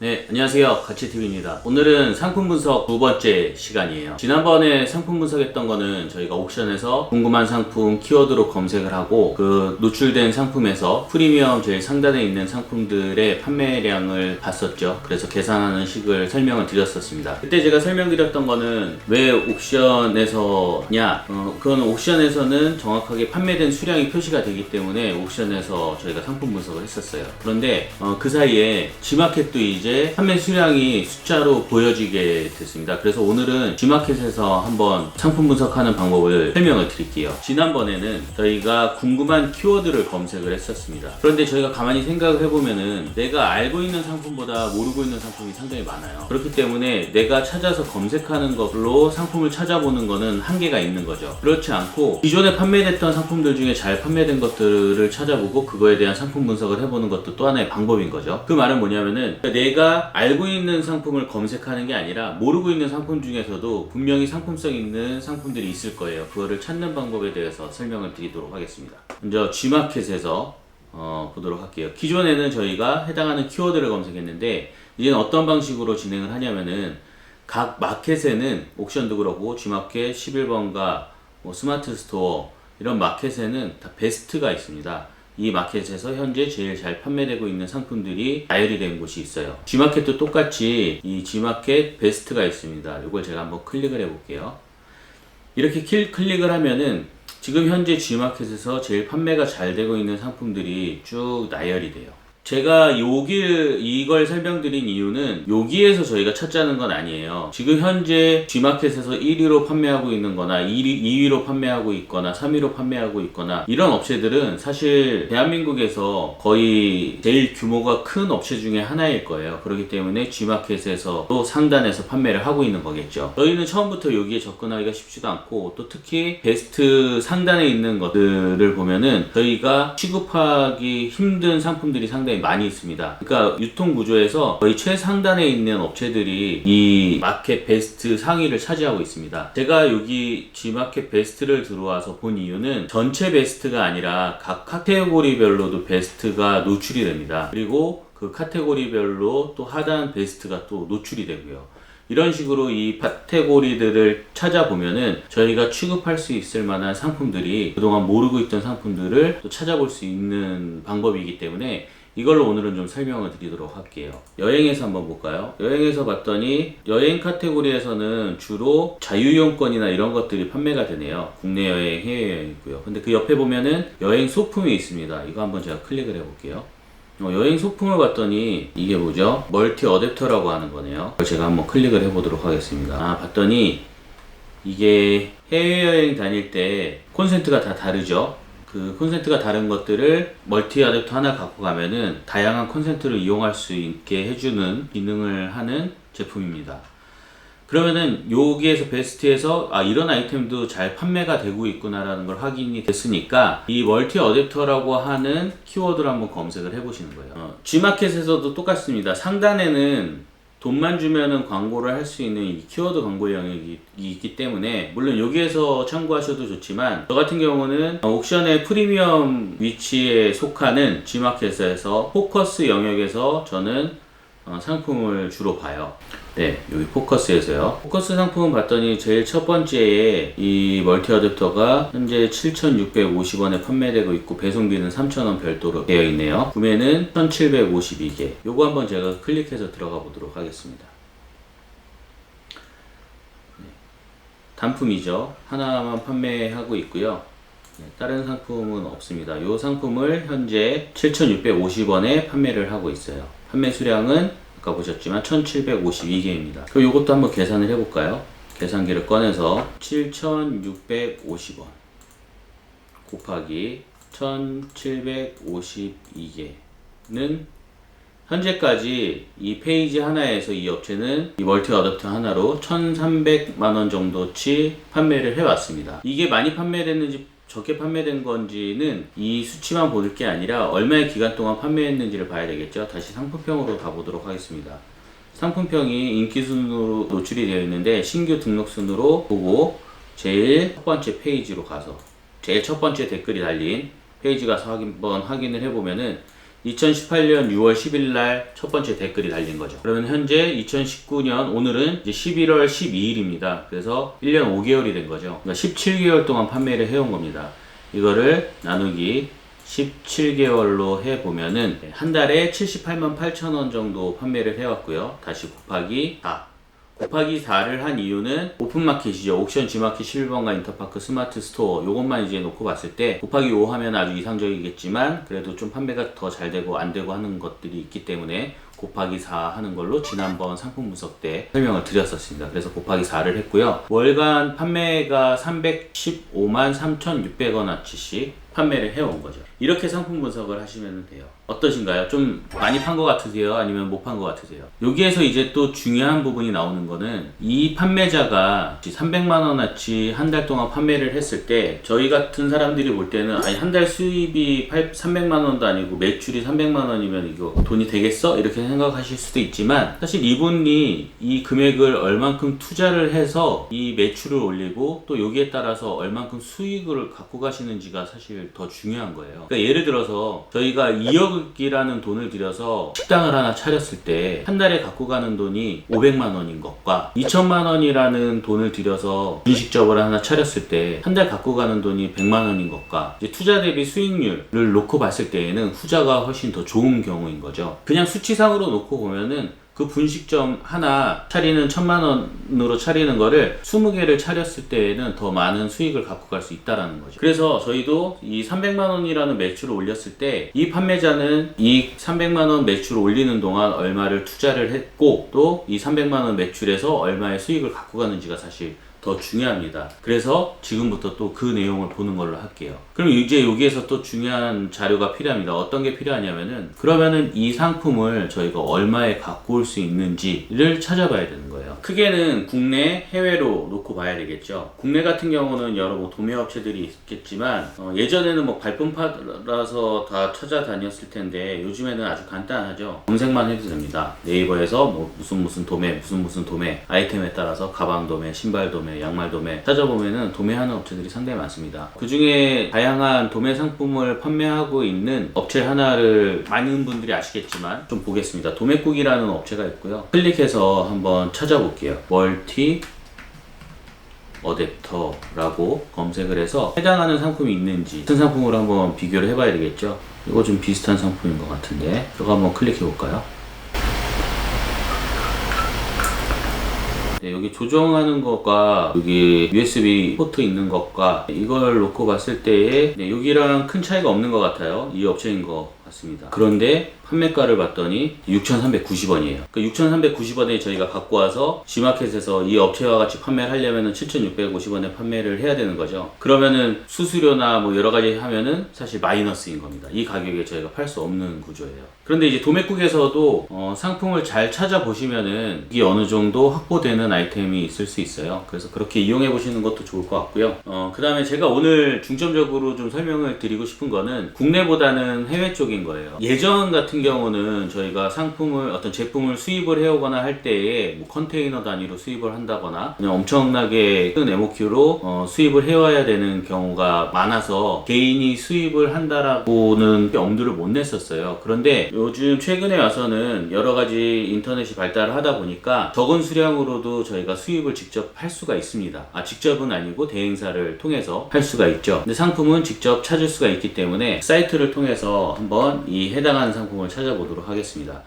네, 안녕하세요. 가치TV입니다. 오늘은 상품 분석 두 번째 시간이에요. 지난번에 상품 분석했던 거는 저희가 옥션에서 궁금한 상품 키워드로 검색을 하고 그 노출된 상품에서 프리미엄 제일 상단에 있는 상품들의 판매량을 봤었죠. 그래서 계산하는 식을 설명을 드렸었습니다. 그때 제가 설명드렸던 거는 왜 옥션에서냐? 그건 옥션에서는 정확하게 판매된 수량이 표시가 되기 때문에 옥션에서 저희가 상품 분석을 했었어요. 그런데 그 사이에 G마켓도 이제 판매 수량이 숫자로 보여지게 됐습니다. 그래서 오늘은 G마켓에서 한번 상품 분석하는 방법을 설명을 드릴게요. 지난번에는 저희가 궁금한 키워드를 검색을 했었습니다. 그런데 저희가 가만히 생각을 해보면은 내가 알고 있는 상품보다 모르고 있는 상품이 상당히 많아요. 그렇기 때문에 내가 찾아서 검색하는 걸로 상품을 찾아보는 거는 한계가 있는 거죠. 그렇지 않고 기존에 판매됐던 상품들 중에 잘 판매된 것들을 찾아보고 그거에 대한 상품 분석을 해보는 것도 또 하나의 방법인 거죠. 그 말은 뭐냐면은 내가 알고 있는 상품을 검색하는 게 아니라 모르고 있는 상품 중에서도 분명히 상품성 있는 상품들이 있을 거예요. 그거를 찾는 방법에 대해서 설명을 드리도록 하겠습니다. 먼저 G마켓에서 보도록 할게요. 기존에는 저희가 해당하는 키워드를 검색했는데 이제는 어떤 방식으로 진행을 하냐면은 각 마켓에는 옥션도 그렇고 G마켓 11번가 스마트 스토어 이런 마켓에는 다 베스트가 있습니다. 이 마켓에서 현재 제일 잘 판매되고 있는 상품들이 나열이 된 곳이 있어요. G마켓도 똑같이 이 G마켓 베스트가 있습니다. 이걸 제가 한번 클릭을 해볼게요. 이렇게 클릭을 하면은 지금 현재 G마켓에서 제일 판매가 잘 되고 있는 상품들이 쭉 나열이 돼요. 제가 이걸 설명드린 이유는 여기에서 저희가 찾자는 건 아니에요. 지금 현재 G마켓에서 1위로 판매하고 있는 거나 2위로 판매하고 있거나 3위로 판매하고 있거나 이런 업체들은 사실 대한민국에서 거의 제일 규모가 큰 업체 중에 하나일 거예요. 그렇기 때문에 G마켓에서 또 상단에서 판매를 하고 있는 거겠죠. 저희는 처음부터 여기에 접근하기가 쉽지도 않고 또 특히 베스트 상단에 있는 것들을 보면은 저희가 취급하기 힘든 상품들이 상당히 많이 있습니다. 그러니까 유통 구조에서 거의 최상단에 있는 업체들이 이 마켓 베스트 상위를 차지하고 있습니다. 제가 여기 G마켓 베스트를 들어와서 본 이유는 전체 베스트가 아니라 각 카테고리별로도 베스트가 노출이 됩니다. 그리고 그 카테고리별로 또 하단 베스트가 또 노출이 되고요. 이런 식으로 이 카테고리들을 찾아보면은 저희가 취급할 수 있을 만한 상품들이 그동안 모르고 있던 상품들을 또 찾아볼 수 있는 방법이기 때문에 이걸로 오늘은 좀 설명을 드리도록 할게요. 여행에서 한번 볼까요? 여행에서 봤더니 여행 카테고리에서는 주로 자유이용권이나 이런 것들이 판매가 되네요. 국내 여행, 해외여행이고요. 근데 그 옆에 보면은 여행 소품이 있습니다. 이거 한번 제가 클릭을 해볼게요. 여행 소품을 봤더니 이게 뭐죠? 멀티 어댑터라고 하는 거네요. 제가 한번 클릭을 해보도록 하겠습니다. 봤더니 이게 해외여행 다닐 때 콘센트가 다 다르죠? 그 콘센트가 다른 것들을 멀티 어댑터 하나 갖고 가면은 다양한 콘센트를 이용할 수 있게 해주는 기능을 하는 제품입니다. 그러면은 여기에서 베스트에서 이런 아이템도 잘 판매가 되고 있구나라는 걸 확인이 됐으니까 이 멀티 어댑터라고 하는 키워드를 한번 검색을 해보시는 거예요. G마켓에서도 똑같습니다. 상단에는 돈만 주면은 광고를 할 수 있는 이 키워드 광고 영역이 있기 때문에 물론 여기에서 참고하셔도 좋지만 저 같은 경우는 옥션의 프리미엄 위치에 속하는 G마켓에서 포커스 영역에서 저는 상품을 주로 봐요. 네, 여기 포커스에서요. 포커스 상품은 봤더니 제일 첫 번째에 이 멀티 어댑터가 현재 7,650원에 판매되고 있고 배송비는 3,000원 별도로 되어 있네요. 구매는 1,752개. 요거 한번 제가 클릭해서 들어가 보도록 하겠습니다. 네, 단품이죠. 하나만 판매하고 있고요. 네, 다른 상품은 없습니다. 이 상품을 현재 7,650원에 판매를 하고 있어요. 판매 수량은 아까 보셨지만 1,752개입니다. 그럼 이것도 한번 계산을 해볼까요? 계산기를 꺼내서 7,650원 곱하기 1,752개는 현재까지 이 페이지 하나에서 이 업체는 이 멀티 어댑터 하나로 1,300만원 정도치 판매를 해왔습니다. 이게 많이 판매됐는지 적게 판매된 건지는 이 수치만 볼 게 아니라 얼마의 기간 동안 판매했는지를 봐야 되겠죠. 다시 상품평으로 가보도록 하겠습니다. 상품평이 인기순으로 노출이 되어 있는데 신규 등록순으로 보고 제일 첫 번째 페이지로 가서 제일 첫 번째 댓글이 달린 페이지 가서 한번 확인을 해보면은 2018년 6월 10일 날 첫 번째 댓글이 달린 거죠. 그러면 현재 2019년 오늘은 이제 11월 12일입니다. 그래서 1년 5개월이 된 거죠. 그러니까 17개월 동안 판매를 해온 겁니다. 이거를 나누기 17개월로 해보면은 한 달에 78만 8천 원 정도 판매를 해왔고요. 다시 곱하기 4. 곱하기 4를 한 이유는 오픈마켓이죠. 옥션, G마켓, 11번가, 인터파크, 스마트 스토어 요것만 이제 놓고 봤을 때 곱하기 5 하면 아주 이상적이겠지만 그래도 좀 판매가 더 잘 되고 안 되고 하는 것들이 있기 때문에 곱하기 4 하는 걸로 지난번 상품 분석 때 설명을 드렸었습니다. 그래서 곱하기 4를 했고요. 월간 판매가 315만 3,600원어치씩 판매를 해온 거죠. 이렇게 상품 분석을 하시면 돼요. 어떠신가요? 좀 많이 판 것 같으세요? 아니면 못 판 것 같으세요? 여기에서 이제 또 중요한 부분이 나오는 거는 이 판매자가 300만원어치 한 달 동안 판매를 했을 때 저희 같은 사람들이 볼 때는 아니 한 달 수입이 300만원도 아니고 매출이 300만원이면 이거 돈이 되겠어? 이렇게 생각하실 수도 있지만 사실 이분이 이 금액을 얼만큼 투자를 해서 이 매출을 올리고 또 여기에 따라서 얼만큼 수익을 갖고 가시는지가 사실 더 중요한 거예요. 그러니까 예를 들어서 저희가 2억이라는 돈을 들여서 식당을 하나 차렸을 때 한 달에 갖고 가는 돈이 500만 원인 것과 2천만 원이라는 돈을 들여서 분식점을 하나 차렸을 때 한 달 갖고 가는 돈이 100만 원인 것과 이제 투자 대비 수익률을 놓고 봤을 때에는 후자가 훨씬 더 좋은 경우인 거죠. 그냥 수치상으로 놓고 보면은 그 분식점 하나 차리는 1,000만 원으로 차리는 거를 20개를 차렸을 때에는 더 많은 수익을 갖고 갈 수 있다라는 거죠. 그래서 저희도 이 300만 원이라는 매출을 올렸을 때 이 판매자는 이 300만 원 매출을 올리는 동안 얼마를 투자를 했고 또 이 300만 원 매출에서 얼마의 수익을 갖고 가는지가 사실 더 중요합니다. 그래서 지금부터 또 그 내용을 보는 걸로 할게요. 그럼 이제 여기에서 또 중요한 자료가 필요합니다. 어떤 게 필요하냐면은 그러면은 이 상품을 저희가 얼마에 갖고 올 수 있는지를 찾아봐야 되는 거예요. 크게는 국내, 해외로 놓고 봐야 되겠죠. 국내 같은 경우는 여러 뭐 도매업체들이 있겠지만 예전에는 뭐 발품 팔아서 다 찾아다녔을 텐데 요즘에는 아주 간단하죠. 검색만 해도 됩니다. 네이버에서 뭐 무슨 도매, 무슨 도매, 아이템에 따라서 가방 도매, 신발 도매, 양말 도매 찾아보면은 도매하는 업체들이 상당히 많습니다. 그 중에 다양한 도매 상품을 판매하고 있는 업체 하나를 많은 분들이 아시겠지만 좀 보겠습니다. 도매국이라는 업체가 있고요. 클릭해서 한번 찾아볼게요. 멀티 어댑터라고 검색을 해서 해당하는 상품이 있는지 같은 상품으로 한번 비교를 해봐야 되겠죠. 이거 좀 비슷한 상품인 것 같은데 이거 한번 클릭해 볼까요? 네, 여기 조정하는 것과 여기 USB 포트 있는 것과 이걸 놓고 봤을 때에 네, 여기랑 큰 차이가 없는 것 같아요. 이 업체인 것 같습니다. 그런데 판매가를 봤더니 6,390원이에요. 그 6,390원에 저희가 갖고 와서 G마켓에서 이 업체와 같이 판매를 하려면 7,650원에 판매를 해야 되는 거죠. 그러면은 수수료나 뭐 여러 가지 하면은 사실 마이너스인 겁니다. 이 가격에 저희가 팔 수 없는 구조예요. 그런데 이제 도매국에서도 상품을 잘 찾아보시면은 이게 어느 정도 확보되는 아이템이 있을 수 있어요. 그래서 그렇게 이용해 보시는 것도 좋을 것 같고요. 그 다음에 제가 오늘 중점적으로 좀 설명을 드리고 싶은 거는 국내보다는 해외 쪽인 거예요. 예전 같은 경우는 저희가 상품을 어떤 제품을 수입을 해오거나 할 때에 뭐 컨테이너 단위로 수입을 한다거나 그냥 엄청나게 큰 MOQ로 수입을 해와야 되는 경우가 많아서 개인이 수입을 한다라고는 엄두를 못 냈었어요. 그런데 요즘 최근에 와서는 여러 가지 인터넷이 발달을 하다 보니까 적은 수량으로도 저희가 수입을 직접 할 수가 있습니다. 직접은 아니고 대행사를 통해서 할 수가 있죠. 근데 상품은 직접 찾을 수가 있기 때문에 사이트를 통해서 한번 이 해당하는 상품을 찾아보도록 하겠습니다.